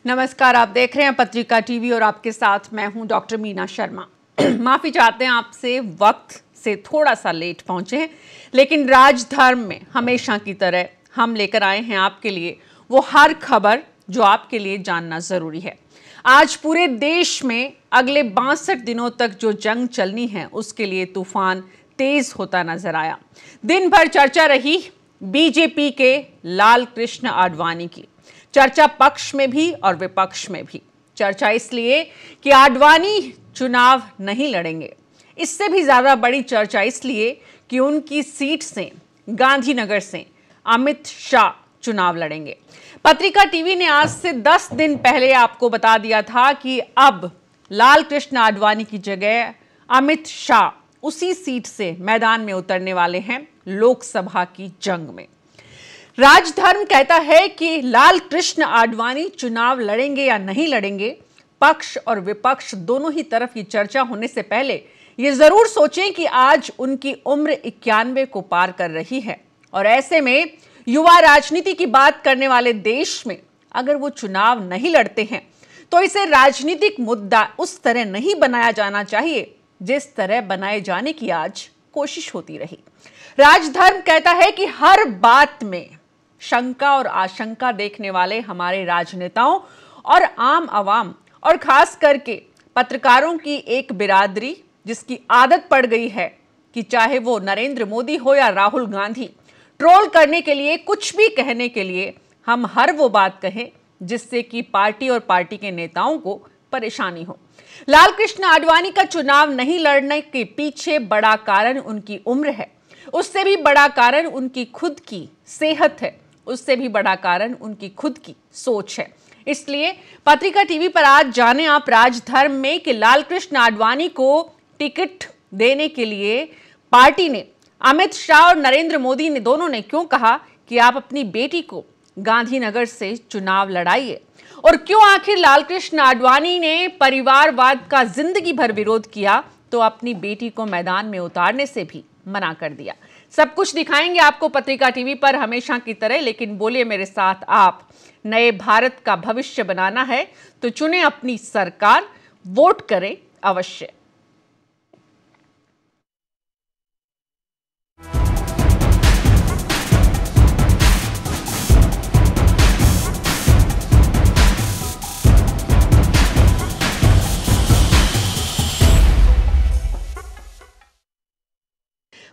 नमस्कार, आप देख रहे हैं पत्रिका टीवी और आपके साथ मैं हूं डॉक्टर मीना शर्मा। माफी चाहते हैं आपसे, वक्त से थोड़ा सा लेट पहुंचे हैं, लेकिन राजधर्म में हमेशा की तरह हम लेकर आए हैं आपके लिए वो हर खबर जो आपके लिए जानना जरूरी है। आज पूरे देश में अगले 62 दिनों तक जो जंग चलनी है उसके लिए तूफान तेज होता नजर आया। दिन भर चर्चा रही बीजेपी के लाल कृष्ण आडवाणी की। चर्चा पक्ष में भी और विपक्ष में भी। चर्चा इसलिए कि आडवाणी चुनाव नहीं लड़ेंगे। इससे भी ज्यादा बड़ी चर्चा इसलिए कि उनकी सीट से, गांधीनगर से अमित शाह चुनाव लड़ेंगे। पत्रिका टीवी ने आज से 10 दिन पहले आपको बता दिया था कि अब लाल कृष्ण आडवाणी की जगह अमित शाह उसी सीट से मैदान में उतरने वाले हैं लोकसभा की जंग में। राजधर्म कहता है कि लाल कृष्ण आडवाणी चुनाव लड़ेंगे या नहीं लड़ेंगे। पक्ष और विपक्ष दोनों ही तरफ की चर्चा होने से पहले ये जरूर सोचें कि आज उनकी उम्र 91 को पार कर रही है और ऐसे में युवा राजनीति की बात करने वाले देश में अगर वो चुनाव नहीं लड़ते हैं तो इसे राजनीतिक मुद्दा उस तरह नहीं बनाया जाना चाहिए जिस तरह बनाए जाने की आज कोशिश होती रही। राजधर्म कहता है कि हर बात में शंका और आशंका देखने वाले हमारे राजनेताओं और आम आवाम और खास करके पत्रकारों की एक बिरादरी जिसकी आदत पड़ गई है कि चाहे वो नरेंद्र मोदी हो या राहुल गांधी, ट्रोल करने के लिए, कुछ भी कहने के लिए हम हर वो बात कहें जिससे कि पार्टी और पार्टी के नेताओं को परेशानी हो। लाल कृष्ण आडवाणी का चुनाव नहीं लड़ने के पीछे बड़ा कारण उनकी उम्र है, उससे भी बड़ा कारण उनकी खुद की सेहत है, उससे भी बड़ा कारण उनकी खुद की सोच है। इसलिए पत्रिका टीवी पर आज जाने आप राजधर्म में कि लाल कृष्ण आडवाणी को टिकट देने के लिए पार्टी ने, अमित शाह और नरेंद्र मोदी ने दोनों ने क्यों कहा कि आप अपनी बेटी को गांधीनगर से चुनाव लड़ाइए, और क्यों आखिर लाल कृष्ण आडवाणी ने परिवारवाद का जिंदगी भर विरोध किया तो अपनी बेटी को मैदान में उतारने से भी मना कर दिया। सब कुछ दिखाएंगे आपको पत्रिका टीवी पर हमेशा की तरह, लेकिन बोलिए मेरे साथ आप, नए भारत का भविष्य बनाना है तो चुने अपनी सरकार, वोट करें अवश्य।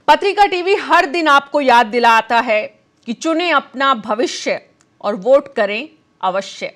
पत्रिका टीवी हर दिन आपको याद दिलाता है कि चुने अपना भविष्य और वोट करें अवश्य,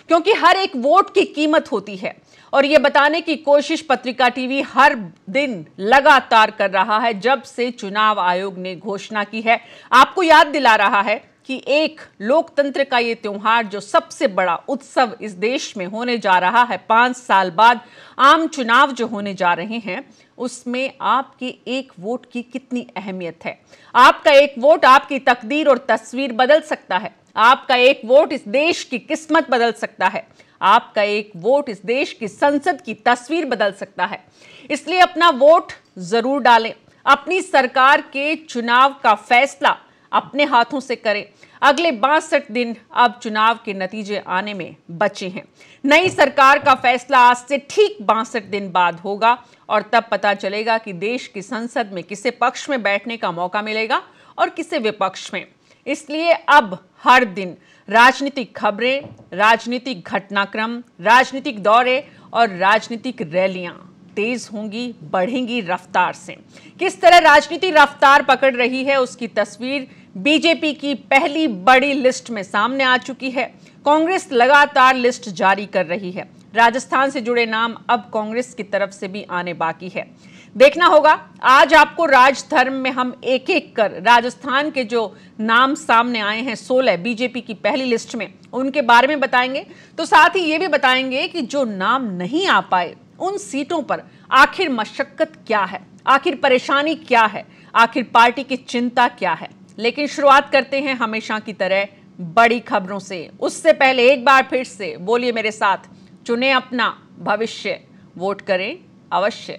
क्योंकि हर एक वोट की कीमत होती है और यह बताने की कोशिश पत्रिका टीवी हर दिन लगातार कर रहा है जब से चुनाव आयोग ने घोषणा की है। आपको याद दिला रहा है कि एक लोकतंत्र का ये त्योहार जो सबसे बड़ा उत्सव इस देश में होने जा रहा है, 5 साल बाद आम चुनाव जो होने जा रहे हैं, उसमें आपके एक वोट की कितनी अहमियत है। आपका एक वोट आपकी तकदीर और तस्वीर बदल सकता है। आपका एक वोट इस देश की किस्मत बदल सकता है। आपका एक वोट इस देश की संसद की तस्वीर बदल सकता है। इसलिए अपना वोट जरूर डालें। अपनी सरकार के चुनाव का फैसला अपने हाथों से करें। अगले 62 दिन अब चुनाव के नतीजे आने में बचे हैं। नई सरकार का फैसला आज से ठीक 62 दिन बाद होगा और तब पता चलेगा कि देश की संसद में किसे पक्ष में बैठने का मौका मिलेगा और किसे विपक्ष में। इसलिए अब हर दिन राजनीतिक खबरें, राजनीतिक घटनाक्रम, राजनीतिक दौरे और राजनीतिक रैलियां तेज होंगी, बढ़ेंगी रफ्तार से। किस तरह राजनीति रफ्तार पकड़ रही है उसकी तस्वीर बीजेपी की पहली बड़ी लिस्ट में सामने आ चुकी है। कांग्रेस लगातार लिस्ट जारी कर रही है। राजस्थान से जुड़े नाम अब कांग्रेस की तरफ से भी आने बाकी है। देखना होगा। आज आपको राजधर्म में हम एक एक कर राजस्थान के जो नाम सामने आए हैं 16 बीजेपी की पहली लिस्ट में, उनके बारे में बताएंगे। तो साथ ही ये भी बताएंगे कि जो नाम नहीं आ पाए उन सीटों पर आखिर मशक्कत क्या है, आखिर परेशानी क्या है, आखिर पार्टी की चिंता क्या है। लेकिन शुरुआत करते हैं हमेशा की तरह बड़ी खबरों से। उससे पहले एक बार फिर से बोलिए मेरे साथ, चुने अपना भविष्य, वोट करें अवश्य।